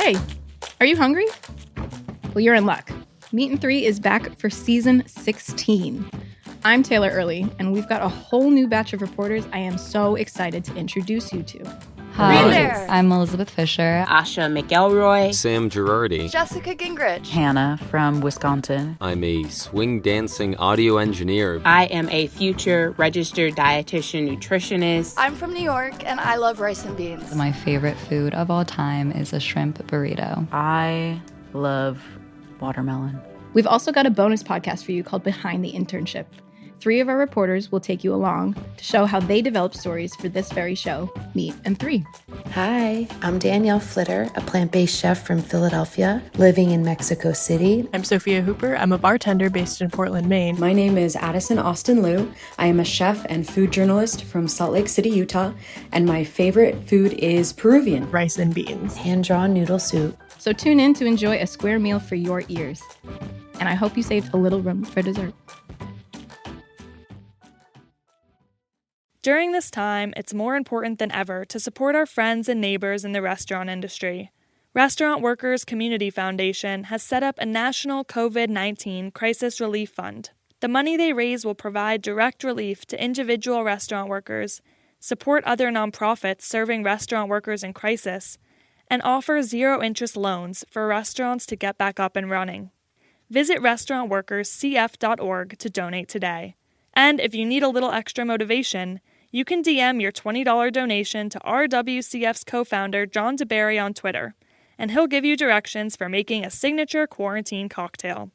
Hey, are you hungry? Well, you're in luck. Meat and Three is back for season 16. I'm Taylor Early, and we've got a whole new batch of reporters I am so excited to introduce you to. Hi, there. I'm Elizabeth Fisher. Asha McElroy. Sam Girardi. Jessica Gingrich. Hannah from Wisconsin. I'm a swing dancing audio engineer. I am a future registered dietitian nutritionist. I'm from New York, and I love rice and beans. My favorite food of all time is a shrimp burrito. I love watermelon. We've also got a bonus podcast for you called Behind the Internship. 3 of our reporters will take you along to show how they developed stories for this very show, Meat and Three. Hi, I'm Danielle Flitter, a plant-based chef from Philadelphia, living in Mexico City. I'm Sophia Hooper. I'm a bartender based in Portland, Maine. My name is Addison Austin Liu. I am a chef and food journalist from Salt Lake City, Utah, and my favorite food is Peruvian. Rice and beans. Hand-drawn noodle soup. So tune in to enjoy a square meal for your ears. And I hope you saved a little room for dessert. During this time, it's more important than ever to support our friends and neighbors in the restaurant industry. Restaurant Workers Community Foundation has set up a national COVID-19 crisis relief fund. The money they raise will provide direct relief to individual restaurant workers, support other nonprofits serving restaurant workers in crisis, and offer zero-interest loans for restaurants to get back up and running. Visit restaurantworkerscf.org to donate today. And if you need a little extra motivation, you can DM your $20 donation to RWCF's co-founder John DeBerry on Twitter, and he'll give you directions for making a signature quarantine cocktail.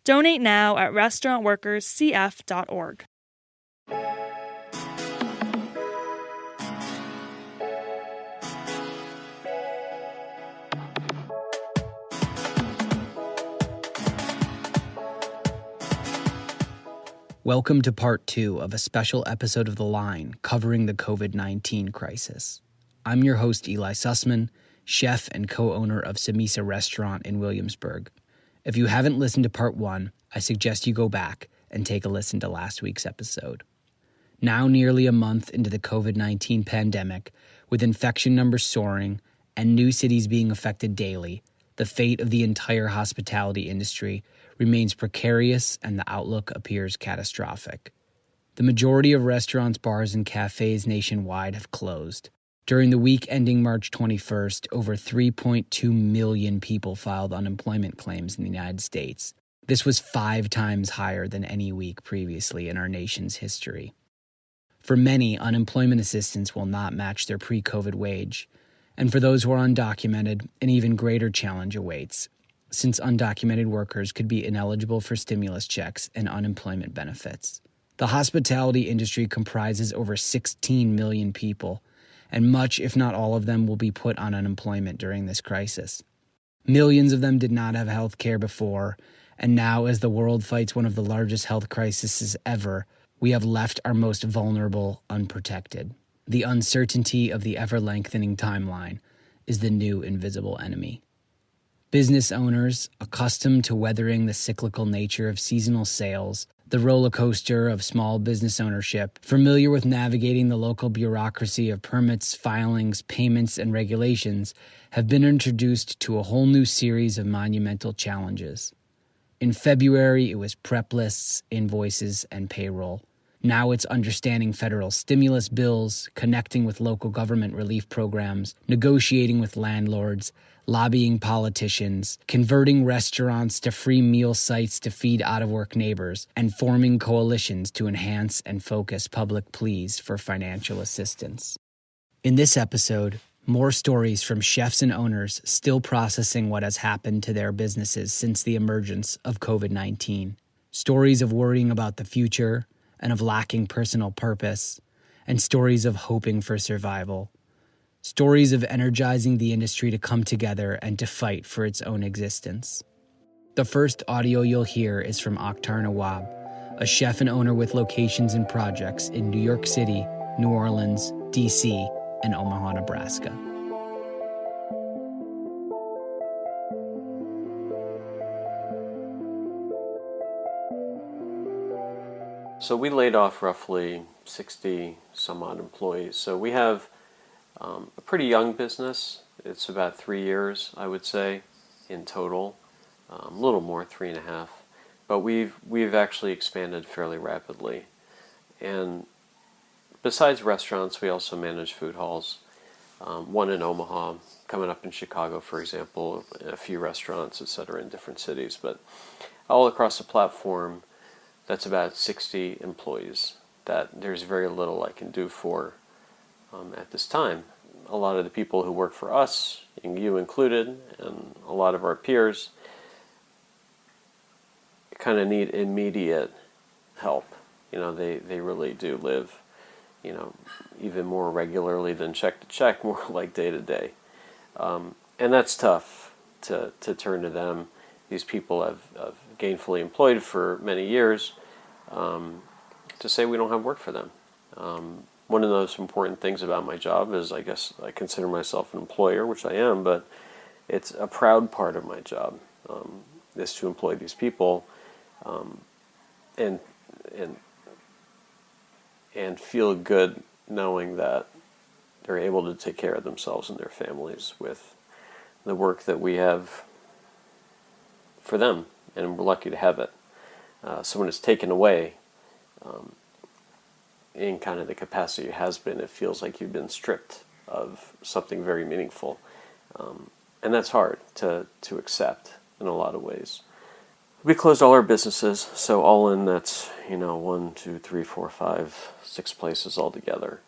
Donate now at restaurantworkerscf.org. Welcome to part 2 of a special episode of theLINE covering the COVID-19 crisis. I'm your host, Eli Sussman, chef and co-owner of Samisa Restaurant in Williamsburg. If you haven't listened to part 1, I suggest you go back and take a listen to last week's episode. Now nearly a month into the COVID-19 pandemic, with infection numbers soaring and new cities being affected daily, the fate of the entire hospitality industry remains precarious and the outlook appears catastrophic. The majority of restaurants, bars, and cafes nationwide have closed. During the week ending March 21st, over 3.2 million people filed unemployment claims in the United States. This was 5 times higher than any week previously in our nation's history. For many, unemployment assistance will not match their pre-COVID wage. And for those who are undocumented, an even greater challenge awaits, since undocumented workers could be ineligible for stimulus checks and unemployment benefits. The hospitality industry comprises over 16 million people, and much, if not all of them, will be put on unemployment during this crisis. Millions of them did not have health care before, and now as the world fights one of the largest health crises ever, we have left our most vulnerable unprotected. The uncertainty of the ever-lengthening timeline is the new invisible enemy. Business owners, accustomed to weathering the cyclical nature of seasonal sales, the roller coaster of small business ownership, familiar with navigating the local bureaucracy of permits, filings, payments, and regulations, have been introduced to a whole new series of monumental challenges. In February, it was prep lists, invoices, and payroll. Now it's understanding federal stimulus bills, connecting with local government relief programs, negotiating with landlords, lobbying politicians, converting restaurants to free meal sites to feed out-of-work neighbors, and forming coalitions to enhance and focus public pleas for financial assistance. In this episode, more stories from chefs and owners still processing what has happened to their businesses since the emergence of COVID-19. Stories of worrying about the future and of lacking personal purpose, and stories of hoping for survival. Stories of energizing the industry to come together and to fight for its own existence. The first audio you'll hear is from Akhtar Nawab, a chef and owner with locations and projects in New York City, New Orleans, D.C., and Omaha, Nebraska. So we laid off roughly 60 some odd employees. So we have a pretty young business. It's about 3 years, I would say, in total. A little more, 3.5. But we've actually expanded fairly rapidly. And besides restaurants, we also manage food halls. One in Omaha, coming up in Chicago, for example, a few restaurants, etc., in different cities. But all across the platform, that's about 60 employees that there's very little I can do for at this time. A lot of the people who work for us, and you included, and a lot of our peers, kind of need immediate help. They really do live, even more regularly than check to check, more like day to day. And that's tough to turn to them. These people have gainfully employed for many years, to say we don't have work for them. One of the most important things about my job is, I guess, I consider myself an employer, which I am, but it's a proud part of my job, is to employ these people, and feel good knowing that they're able to take care of themselves and their families with the work that we have for them, and we're lucky to have it. So when it's taken away, in kind of the capacity it has been, it feels like you've been stripped of something very meaningful. And that's hard to accept in a lot of ways. We closed all our businesses, so all in that's, 1, 2, 3, 4, 5, 6 places altogether.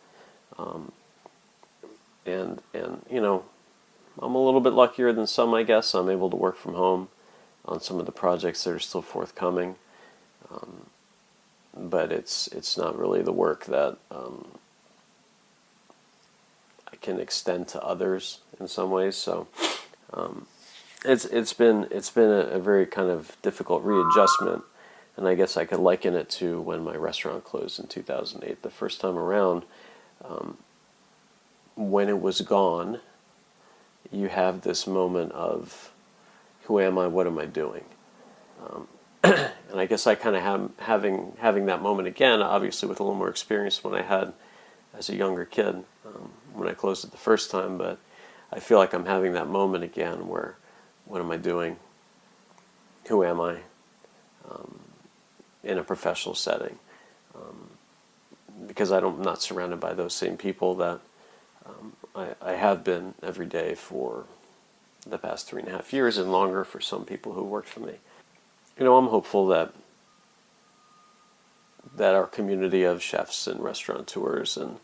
And I'm a little bit luckier than some, I guess. I'm able to work from home on some of the projects that are still forthcoming. But it's not really the work that I can extend to others in some ways. So it's been a very kind of difficult readjustment, and I guess I could liken it to when my restaurant closed in 2008. The first time around, when it was gone, you have this moment of, who am I? What am I doing? And I guess I kind of having that moment again, obviously with a little more experience than I had as a younger kid when I closed it the first time. But I feel like I'm having that moment again where, what am I doing? Who am I? In a professional setting. Because I'm not surrounded by those same people that I have been every day for the past 3.5 years, and longer for some people who worked for me. I'm hopeful that our community of chefs and restaurateurs and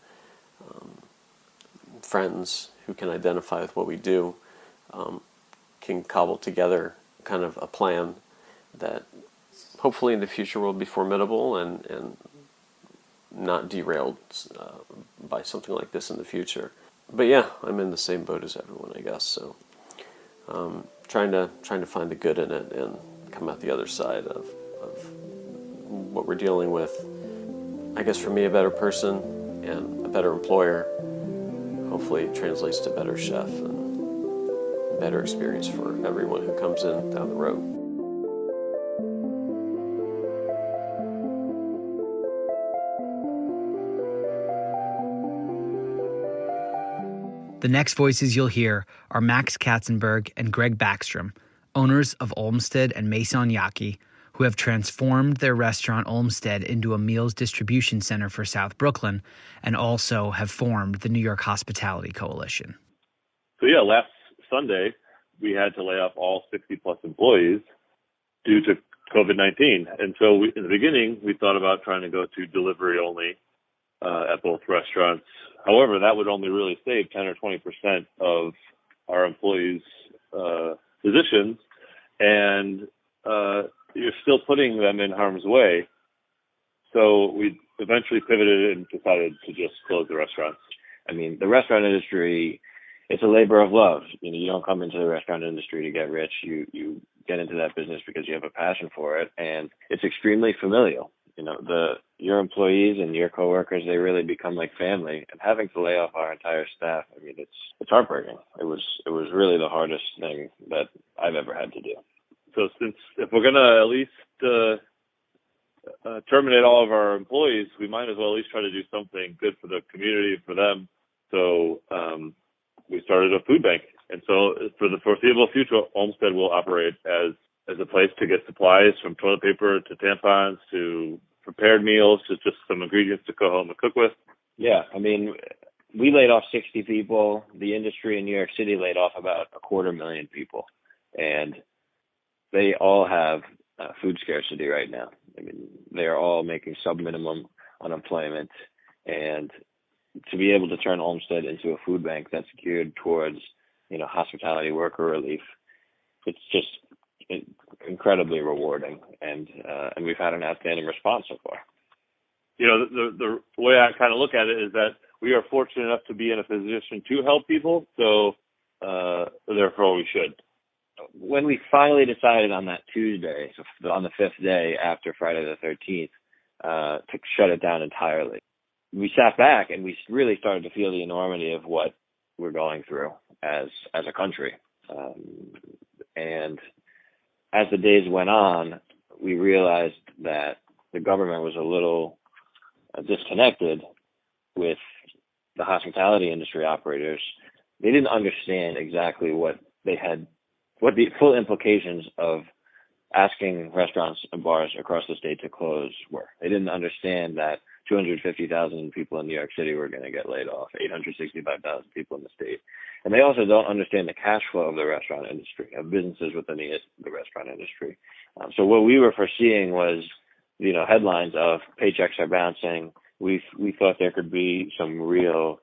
friends who can identify with what we do can cobble together kind of a plan that hopefully in the future will be formidable and not derailed by something like this in the future. But yeah, I'm in the same boat as everyone, I guess. So trying to find the good in it and come out the other side of what we're dealing with. I guess for me, a better person and a better employer. Hopefully it translates to better chef and better experience for everyone who comes in down the road. The next voices you'll hear are Max Katzenberg and Greg Backstrom, owners of Olmsted and Maison Yaki, who have transformed their restaurant Olmsted into a meals distribution center for South Brooklyn, and also have formed the New York Hospitality Coalition. So yeah, last Sunday, we had to lay off all 60-plus employees due to COVID-19. And so in the beginning, we thought about trying to go to delivery only at both restaurants. However, that would only really save 10 or 20% of our employees' positions, and you're still putting them in harm's way. So we eventually pivoted and decided to just close the restaurants. I mean, the restaurant industry, it's a labor of love. You don't come into the restaurant industry to get rich. You get into that business because you have a passion for it, and it's extremely familial. Your employees and your coworkers, they really become like family. And having to lay off our entire staff, I mean, it's heartbreaking. It was really the hardest thing that I've ever had to do. So if we're going to at least terminate all of our employees, we might as well at least try to do something good for the community, for them, So we started a food bank. And so for the foreseeable future, Olmsted will operate as a place to get supplies from toilet paper to tampons to prepared meals to just some ingredients to go home and cook with. Yeah, I mean, we laid off 60 people. The industry in New York City laid off about 250,000 people. And they all have food scarcity right now. I mean, they're all making sub-minimum unemployment. And to be able to turn Olmsted into a food bank that's geared towards, hospitality worker relief, it's just incredibly rewarding. And we've had an outstanding response so far. The way I kind of look at it is that we are fortunate enough to be in a position to help people. So therefore we should. When we finally decided on that Tuesday, so on the 5th day after Friday the 13th, to shut it down entirely, we sat back and we really started to feel the enormity of what we're going through as a country. And as the days went on, we realized that the government was a little disconnected with the hospitality industry operators. They didn't understand exactly what the full implications of asking restaurants and bars across the state to close were. They didn't understand that 250,000 people in New York City were going to get laid off, 865,000 people in the state. And they also don't understand the cash flow of the restaurant industry, of businesses within the restaurant industry. So what we were foreseeing was, headlines of paychecks are bouncing. We thought there could be some real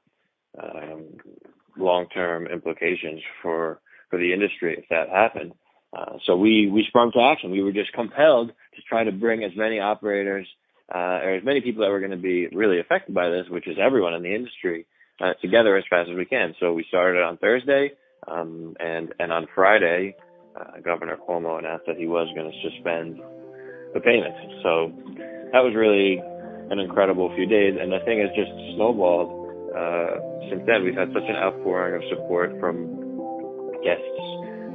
long-term implications for the industry if that happened. So we sprung to action. We were just compelled to try to bring as many operators or as many people that were going to be really affected by this, which is everyone in the industry, together as fast as we can. So we started on Thursday, and on Friday, Governor Cuomo announced that he was going to suspend the payment. So that was really an incredible few days, and the thing has just snowballed. Since then, we've had such an outpouring of support from guests,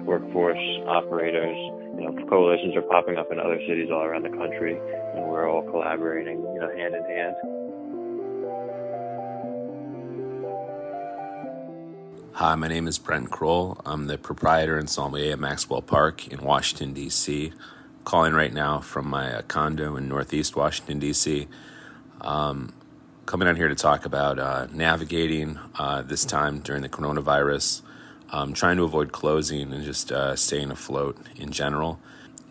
workforce, operators. Coalitions are popping up in other cities all around the country, and we're all collaborating, hand in hand. Hi, my name is Brent Kroll. I'm the proprietor and sommelier at Maxwell Park in Washington, D.C. Calling right now from my condo in Northeast Washington, D.C. Coming out here to talk about navigating this time during the coronavirus, trying to avoid closing and just staying afloat in general.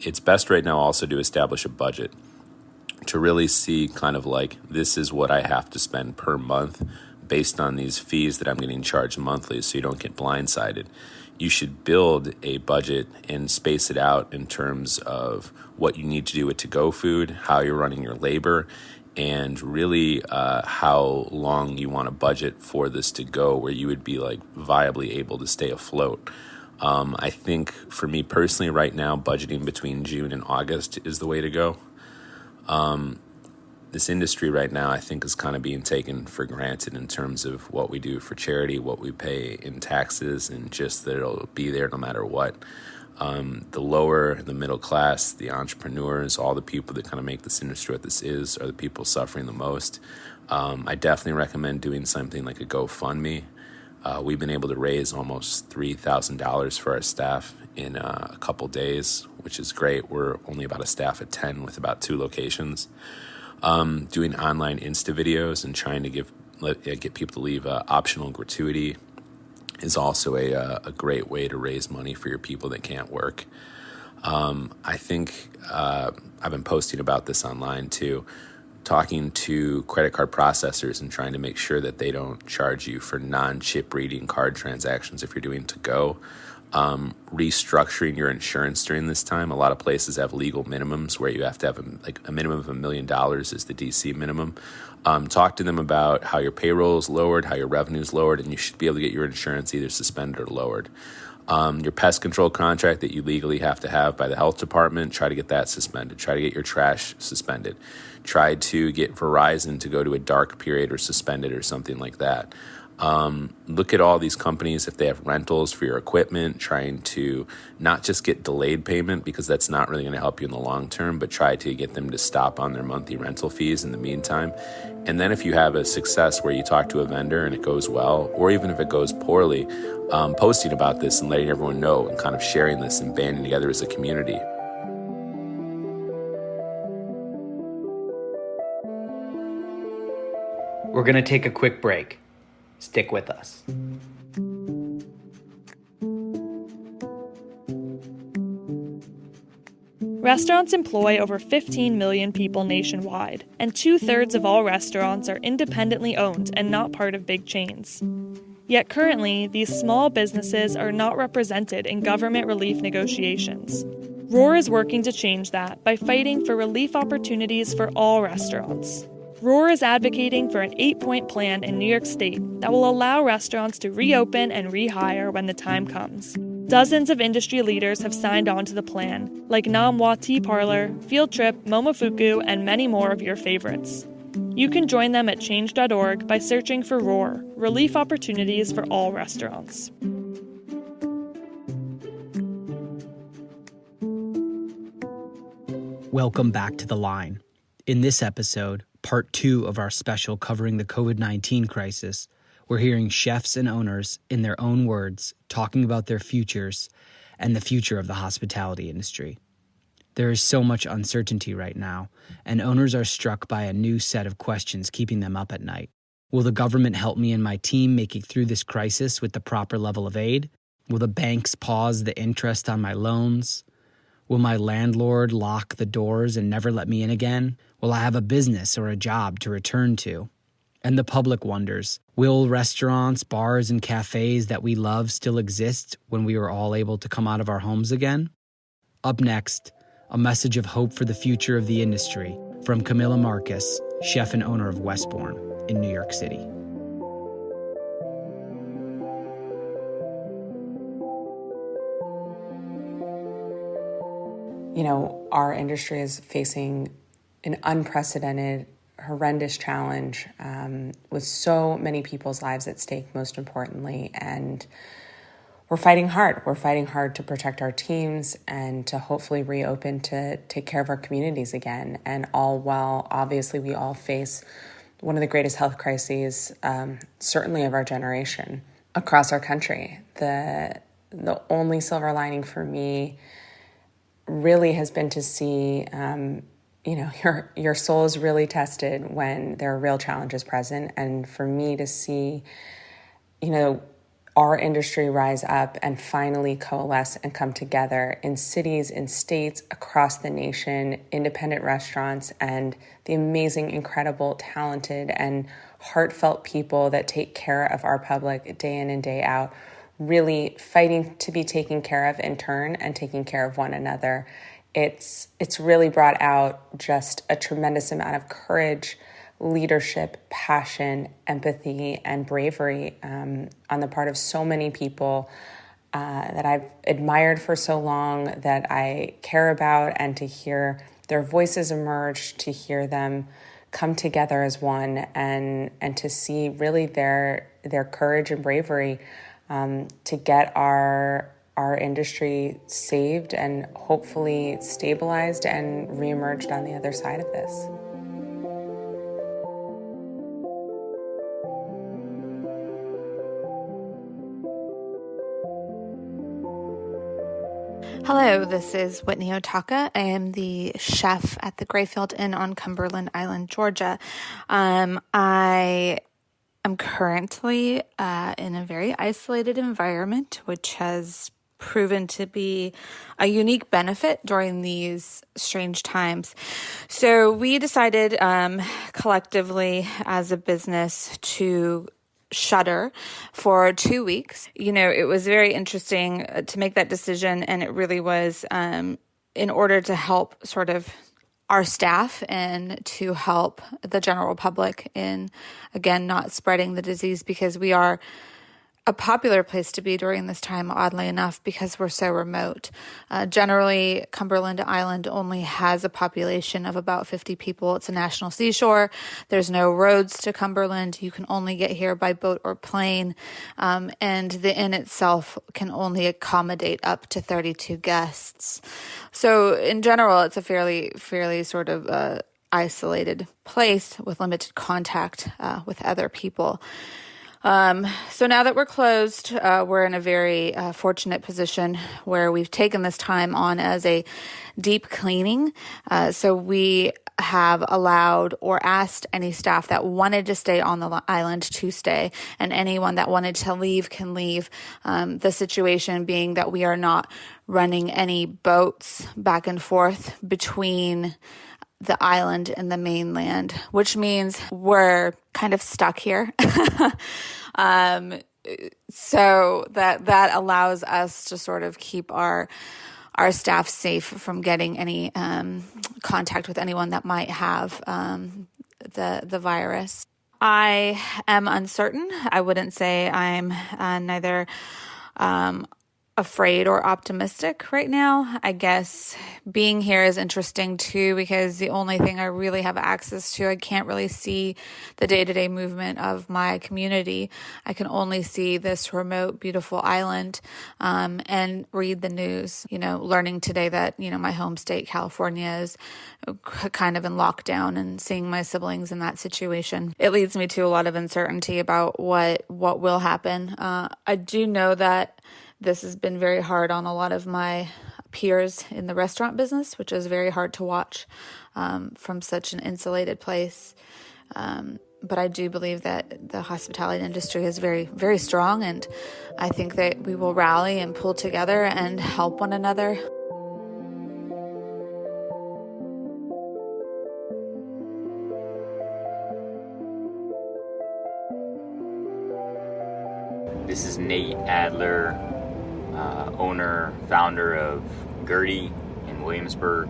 It's best right now also to establish a budget to really see kind of like, this is what I have to spend per month based on these fees that I'm getting charged monthly, so you don't get blindsided. You should build a budget and space it out in terms of what you need to do with to-go food, how you're running your labor, and really how long you want to budget for this to go where you would be like viably able to stay afloat. I think for me personally right now, budgeting between June and August is the way to go. This industry right now, I think, is kind of being taken for granted in terms of what we do for charity, what we pay in taxes, and just that it'll be there no matter what. The lower, the middle class, the entrepreneurs, all the people that kind of make this industry what this is are the people suffering the most. I definitely recommend doing something like a GoFundMe. We've been able to raise almost $3,000 for our staff in a couple days, which is great. We're only about a staff of 10 with about 2 locations. Doing online Insta videos and trying to get people to leave optional gratuity is also a great way to raise money for your people that can't work. I think I've been posting about this online too, talking to credit card processors and trying to make sure that they don't charge you for non-chip reading card transactions if you're doing to-go. Restructuring your insurance during this time. A lot of places have legal minimums where you have to have a minimum of $1 million is the DC minimum. Talk to them about how your payroll is lowered, how your revenue is lowered, and you should be able to get your insurance either suspended or lowered. Your pest control contract that you legally have to have by the health department, try to get that suspended. Try to get your trash suspended. Try to get Verizon to go to a dark period or suspended or something like that. Look at all these companies, if they have rentals for your equipment, trying to not just get delayed payment, because that's not really going to help you in the long term, but try to get them to stop on their monthly rental fees in the meantime. And then if you have a success where you talk to a vendor and it goes well, or even if it goes poorly, posting about this and letting everyone know and kind of sharing this and banding together as a community. We're going to take a quick break. Stick with us. Restaurants employ over 15 million people nationwide, and 2/3 of all restaurants are independently owned and not part of big chains. Yet currently, these small businesses are not represented in government relief negotiations. ROAR is working to change that by fighting for relief opportunities for all restaurants. ROAR is advocating for an 8-point plan in New York State that will allow restaurants to reopen and rehire when the time comes. Dozens of industry leaders have signed on to the plan, like Nam Wa Tea Parlor, Field Trip, Momofuku, and many more of your favorites. You can join them at change.org by searching for ROAR, Relief Opportunities for All Restaurants. Welcome back to The Line. In this episode, part 2 of our special covering the COVID-19 crisis, we're hearing chefs and owners, in their own words, talking about their futures and the future of the hospitality industry. There is so much uncertainty right now, and owners are struck by a new set of questions keeping them up at night. Will the government help me and my team make it through this crisis with the proper level of aid? Will the banks pause the interest on my loans? Will my landlord lock the doors and never let me in again? Will I have a business or a job to return to? And the public wonders, will restaurants, bars, and cafes that we love still exist when we are all able to come out of our homes again? Up next, a message of hope for the future of the industry from Camilla Marcus, chef and owner of Westbourne in New York City. You know, our industry is facing an unprecedented, horrendous challenge with so many people's lives at stake, most importantly. And we're fighting hard. We're fighting hard to protect our teams and to hopefully reopen to take care of our communities again. And all while, obviously, we all face one of the greatest health crises, certainly of our generation, across our country. The only silver lining for me really has been to see, your soul is really tested when there are real challenges present. And for me to see, our industry rise up and finally coalesce and come together in cities, in states, across the nation, independent restaurants, and the amazing, incredible, talented, and heartfelt people that take care of our public day in and day out, really fighting to be taken care of in turn and taking care of one another. It's really brought out just a tremendous amount of courage, leadership, passion, empathy, and bravery on the part of so many people that I've admired for so long, that I care about, and to hear their voices emerge, to hear them come together as one, and to see really their courage and bravery to get our industry saved and hopefully stabilized and reemerged on the other side of this. Hello, this is Whitney Otaka. I am the chef at the Grayfield Inn on Cumberland Island, Georgia. I am currently in a very isolated environment, which has proven to be a unique benefit during these strange times. So we decided collectively as a business to shutter for 2 weeks. It was very interesting to make that decision, and it really was in order to help sort of our staff and to help the general public in, again, not spreading the disease, because we are a popular place to be during this time, oddly enough, because we're so remote. Generally, Cumberland Island only has a population of about 50 people. It's a national seashore. There's no roads to Cumberland. You can only get here by boat or plane. And the inn itself can only accommodate up to 32 guests. So in general, it's a fairly sort of isolated place with limited contact with other people. So now that we're closed, we're in a very fortunate position where we've taken this time on as a deep cleaning. So we have allowed or asked any staff that wanted to stay on the island to stay, and anyone that wanted to leave can leave. The situation being that we are not running any boats back and forth between the island and the mainland, which means we're kind of stuck here. So that allows us to sort of keep our staff safe from getting any contact with anyone that might have the virus. I am uncertain. I wouldn't say I'm neither afraid or optimistic right now. I guess being here is interesting too, because the only thing I really have access to, I can't really see the day-to-day movement of my community. I can only see this remote, beautiful island, and read the news, learning today that, my home state, California, is kind of in lockdown, and seeing my siblings in that situation. It leads me to a lot of uncertainty about what will happen. I do know that this has been very hard on a lot of my peers in the restaurant business, which is very hard to watch from such an insulated place. But I do believe that the hospitality industry is very, very strong, and I think that we will rally and pull together and help one another. This is Nate Adler, owner, founder of Gertie in Williamsburg,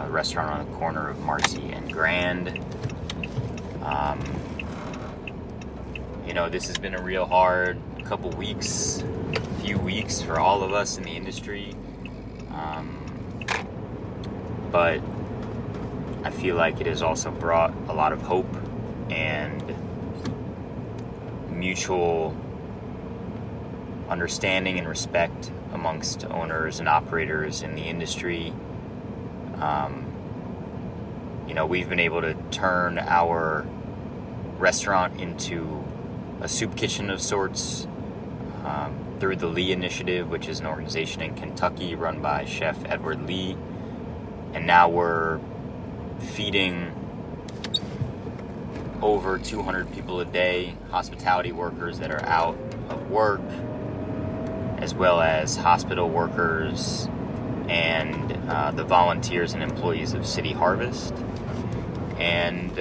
restaurant on the corner of Marcy and Grand. This has been a real hard few weeks for all of us in the industry. But I feel like it has also brought a lot of hope and mutual understanding and respect amongst owners and operators in the industry. We've been able to turn our restaurant into a soup kitchen of sorts through the Lee Initiative, which is an organization in Kentucky run by Chef Edward Lee. And now we're feeding over 200 people a day, hospitality workers that are out of work, as well as hospital workers and the volunteers and employees of City Harvest. And,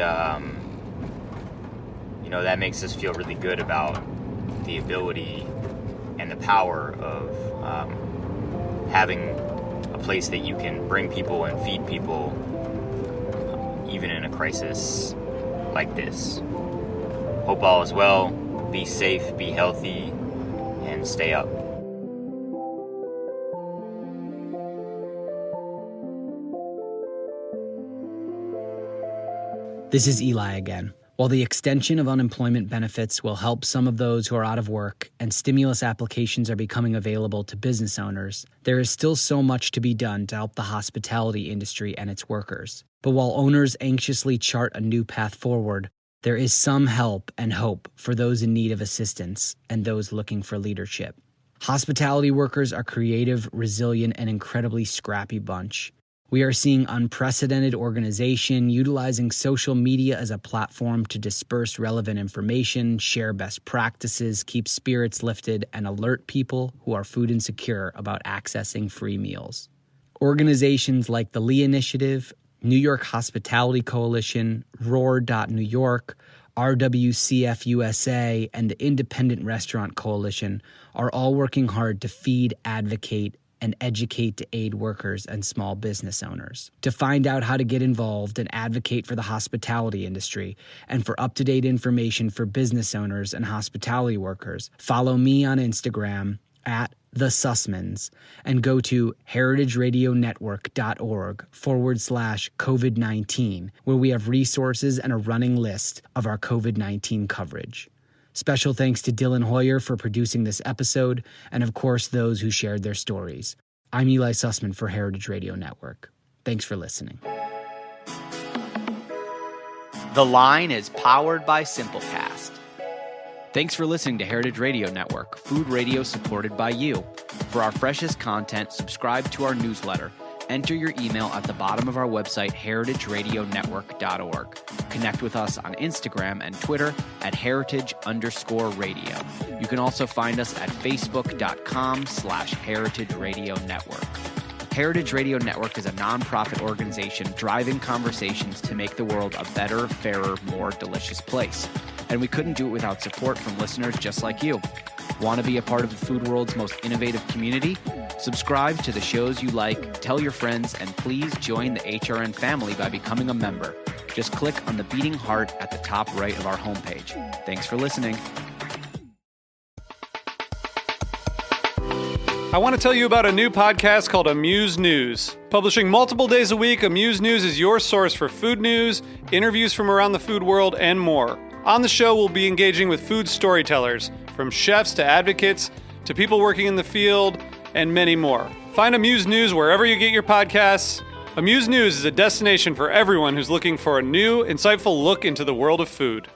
that makes us feel really good about the ability and the power of having a place that you can bring people and feed people, even in a crisis like this. Hope all is well. Be safe, be healthy, and stay up. This is Eli again. While the extension of unemployment benefits will help some of those who are out of work and stimulus applications are becoming available to business owners, there is still so much to be done to help the hospitality industry and its workers. But while owners anxiously chart a new path forward, there is some help and hope for those in need of assistance and those looking for leadership. Hospitality workers are creative, resilient, and incredibly scrappy bunch. We are seeing unprecedented organization utilizing social media as a platform to disperse relevant information, share best practices, keep spirits lifted, and alert people who are food insecure about accessing free meals. Organizations like the Lee Initiative, New York Hospitality Coalition, Roar.New York, RWCF USA, and the Independent Restaurant Coalition are all working hard to feed, advocate, and educate to aid workers and small business owners. To find out how to get involved and advocate for the hospitality industry and for up-to-date information for business owners and hospitality workers, follow me on Instagram at The Sussmans and go to heritageradionetwork.org/COVID-19, where we have resources and a running list of our COVID-19 coverage. Special thanks to Dylan Hoyer for producing this episode, and of course, those who shared their stories. I'm Eli Sussman for Heritage Radio Network. Thanks for listening. The Line is powered by Simplecast. Thanks for listening to Heritage Radio Network, food radio supported by you. For our freshest content, subscribe to our newsletter. Enter your email at the bottom of our website, heritageradionetwork.org. Connect with us on Instagram and Twitter at heritage_radio. You can also find us at facebook.com/Heritage Radio Network. Heritage Radio Network is a nonprofit organization driving conversations to make the world a better, fairer, more delicious place. And we couldn't do it without support from listeners just like you. Want to be a part of the food world's most innovative community? Subscribe to the shows you like, tell your friends, and please join the HRN family by becoming a member. Just click on the beating heart at the top right of our homepage. Thanks for listening. I want to tell you about a new podcast called Amuse News. Publishing multiple days a week, Amuse News is your source for food news, interviews from around the food world, and more. On the show, we'll be engaging with food storytellers, from chefs to advocates to people working in the field, and many more. Find Amuse News wherever you get your podcasts. Amuse News is a destination for everyone who's looking for a new, insightful look into the world of food.